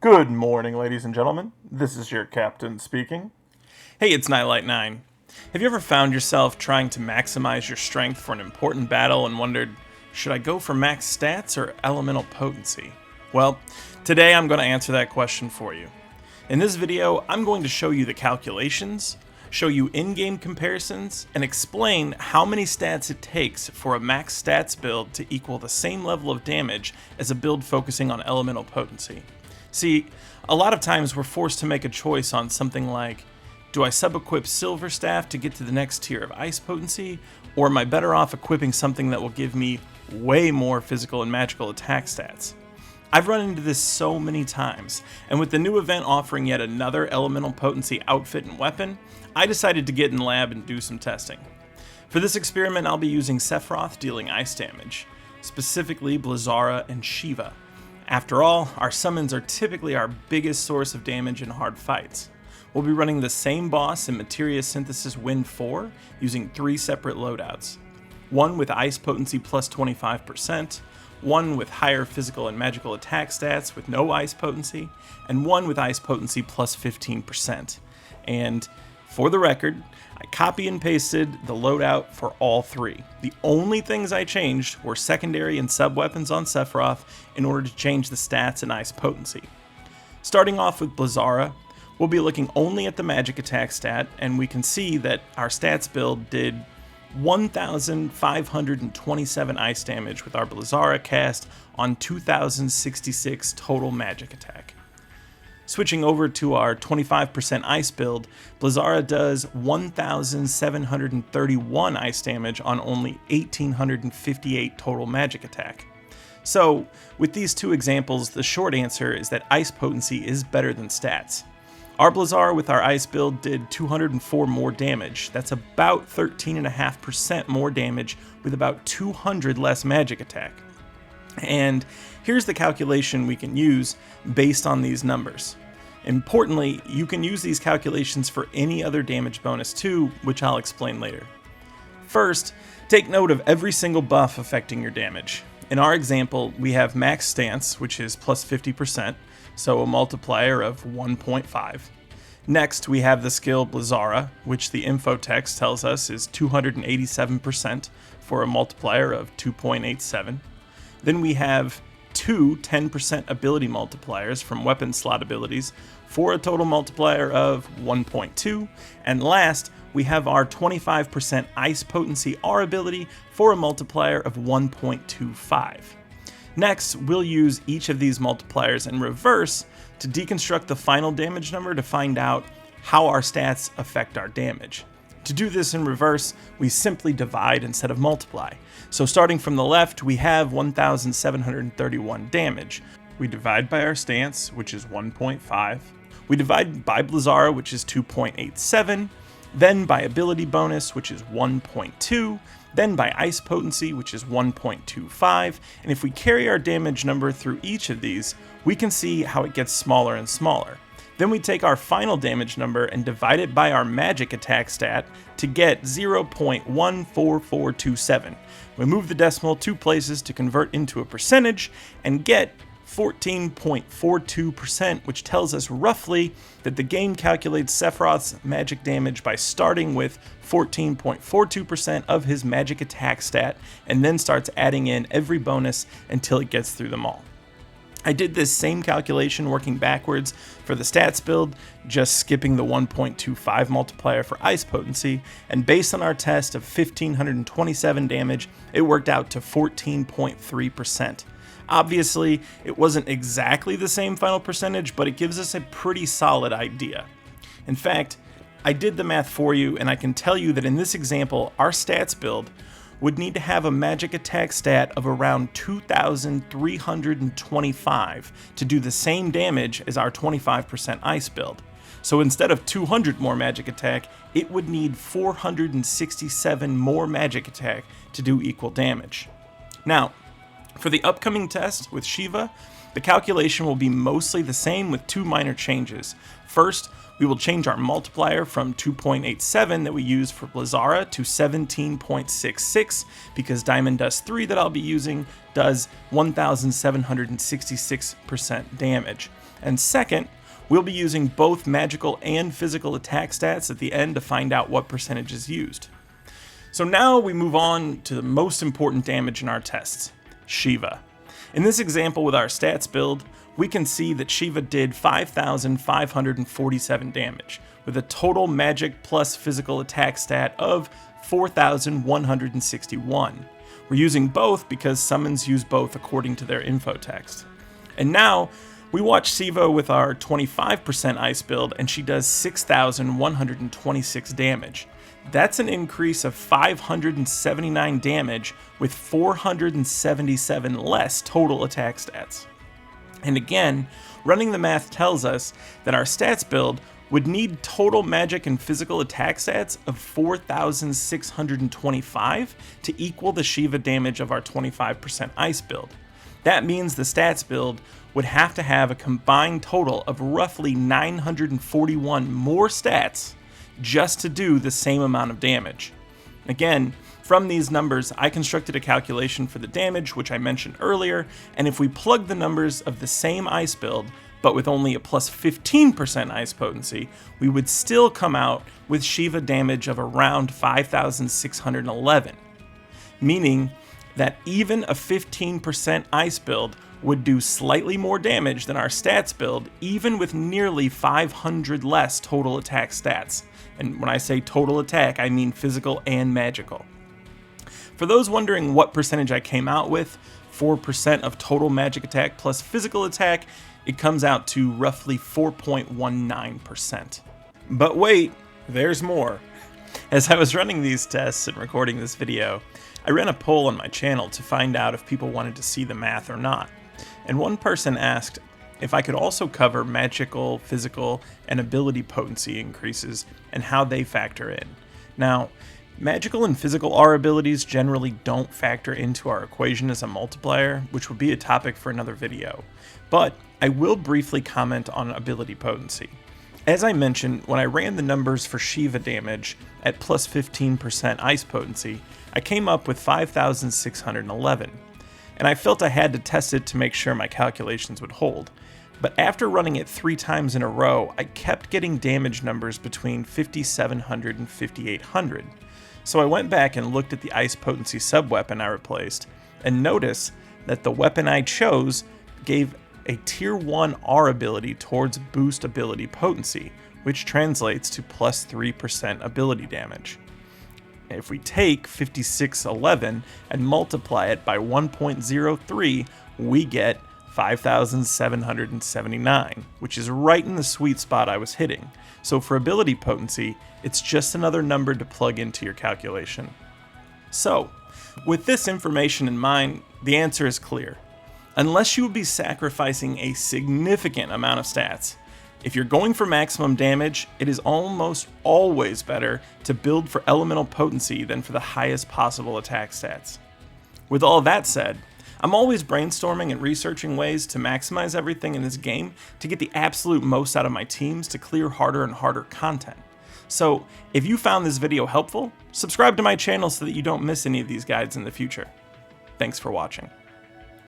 Good morning, ladies and gentlemen. This is your captain speaking. Hey, it's Nightlight9. Have you ever found yourself trying to maximize your strength for an important battle and wondered, should I go for max stats or elemental potency? Well, today I'm going to answer that question for you. In this video, I'm going to show you the calculations, show you in-game comparisons, and explain how many stats it takes for a max stats build to equal the same level of damage as a build focusing on elemental potency. See, a lot of times we're forced to make a choice on something like, do I sub-equip Silver Staff to get to the next tier of Ice Potency, or am I better off equipping something that will give me way more physical and magical attack stats? I've run into this so many times, and with the new event offering yet another Elemental Potency outfit and weapon, I decided to get in the lab and do some testing. For this experiment, I'll be using Sephiroth dealing ice damage, specifically Blizzara and Shiva. After all, our summons are typically our biggest source of damage in hard fights. We'll be running the same boss in Materia Synthesis Win 4 using 3 separate loadouts. One with Ice Potency plus 25%, one with higher physical and magical attack stats with no Ice Potency, and one with Ice Potency plus 15%. And for the record, I copy and pasted the loadout for all 3. The only things I changed were secondary and sub-weapons on Sephiroth in order to change the stats and Ice Potency. Starting off with Blizzara, we'll be looking only at the magic attack stat, and we can see that our stats build did 1,527 ice damage with our Blizzara cast on 2,066 total magic attack. Switching over to our 25% ice build, Blizzara does 1,731 ice damage on only 1,858 total magic attack. So, with these two examples, the short answer is that ice potency is better than stats. Our Blizzara with our ice build did 204 more damage. That's about 13.5% more damage with about 200 less magic attack. And here's the calculation we can use based on these numbers. Importantly, you can use these calculations for any other damage bonus too, which I'll explain later. First, take note of every single buff affecting your damage. In our example, we have Max Stance, which is plus 50%, so a multiplier of 1.5. Next, we have the skill Blizzara, which the info text tells us is 287% for a multiplier of 2.87. Then we have two 10% ability multipliers from weapon slot abilities for a total multiplier of 1.2. And last, we have our 25% Ice Potency R ability for a multiplier of 1.25. Next, we'll use each of these multipliers in reverse to deconstruct the final damage number to find out how our stats affect our damage. To do this in reverse, we simply divide instead of multiply. So starting from the left, we have 1,731 damage. We divide by our stance, which is 1.5. We divide by Blizzara, which is 2.87. Then by ability bonus, which is 1.2. Then by ice potency, which is 1.25. And if we carry our damage number through each of these, we can see how it gets smaller and smaller. Then we take our final damage number and divide it by our magic attack stat to get 0.14427. We move the decimal 2 places to convert into a percentage and get 14.42%, which tells us roughly that the game calculates Sephiroth's magic damage by starting with 14.42% of his magic attack stat and then starts adding in every bonus until it gets through them all. I did this same calculation working backwards for the stats build, just skipping the 1.25 multiplier for ice potency, and based on our test of 1,527 damage, it worked out to 14.3%. Obviously, it wasn't exactly the same final percentage, but it gives us a pretty solid idea. In fact, I did the math for you, and I can tell you that in this example, our stats build would need to have a magic attack stat of around 2,325 to do the same damage as our 25% ice build. So instead of 200 more magic attack, it would need 467 more magic attack to do equal damage. Now, for the upcoming test with Shiva, the calculation will be mostly the same with 2 minor changes. First, we will change our multiplier from 2.87 that we use for Blizzara to 17.66 because Diamond Dust 3 that I'll be using does 1,766% damage. And second, we'll be using both magical and physical attack stats at the end to find out what percentage is used. So now we move on to the most important damage in our tests, Shiva. In this example with our stats build, we can see that Shiva did 5,547 damage, with a total magic plus physical attack stat of 4,161. We're using both because summons use both according to their info text. And now, we watch Shiva with our 25% ice build, and she does 6,126 damage. That's an increase of 579 damage with 477 less total attack stats. And again, running the math tells us that our stats build would need total magic and physical attack stats of 4,625 to equal the Shiva damage of our 25% ice build. That means the stats build would have to have a combined total of roughly 941 more stats just to do the same amount of damage. Again, from these numbers, I constructed a calculation for the damage, which I mentioned earlier, and if we plug the numbers of the same ice build, but with only a plus 15% ice potency, we would still come out with Shiva damage of around 5,611, meaning that even a 15% ice build would do slightly more damage than our stats build, even with nearly 500 less total attack stats. And when I say total attack, I mean physical and magical. For those wondering what percentage I came out with, 4% of total magic attack plus physical attack, it comes out to roughly 4.19%. But wait, there's more. As I was running these tests and recording this video, I ran a poll on my channel to find out if people wanted to see the math or not. And one person asked if I could also cover magical, physical, and ability potency increases and how they factor in. Now, magical and physical R abilities generally don't factor into our equation as a multiplier, which would be a topic for another video. But I will briefly comment on ability potency. As I mentioned, when I ran the numbers for Shiva damage at plus 15% ice potency, I came up with 5,611. And I felt I had to test it to make sure my calculations would hold. But after running it 3 times in a row, I kept getting damage numbers between 5,700 and 5,800. So I went back and looked at the ice potency sub-weapon I replaced, and noticed that the weapon I chose gave a tier 1 R ability towards boost ability potency, which translates to plus 3% ability damage. If we take 5611 and multiply it by 1.03, we get 5,779, which is right in the sweet spot I was hitting. So for ability potency, it's just another number to plug into your calculation. So, with this information in mind, the answer is clear. Unless you would be sacrificing a significant amount of stats, if you're going for maximum damage, it is almost always better to build for elemental potency than for the highest possible attack stats. With all that said, I'm always brainstorming and researching ways to maximize everything in this game to get the absolute most out of my teams to clear harder and harder content. So, if you found this video helpful, subscribe to my channel so that you don't miss any of these guides in the future. Thanks for watching.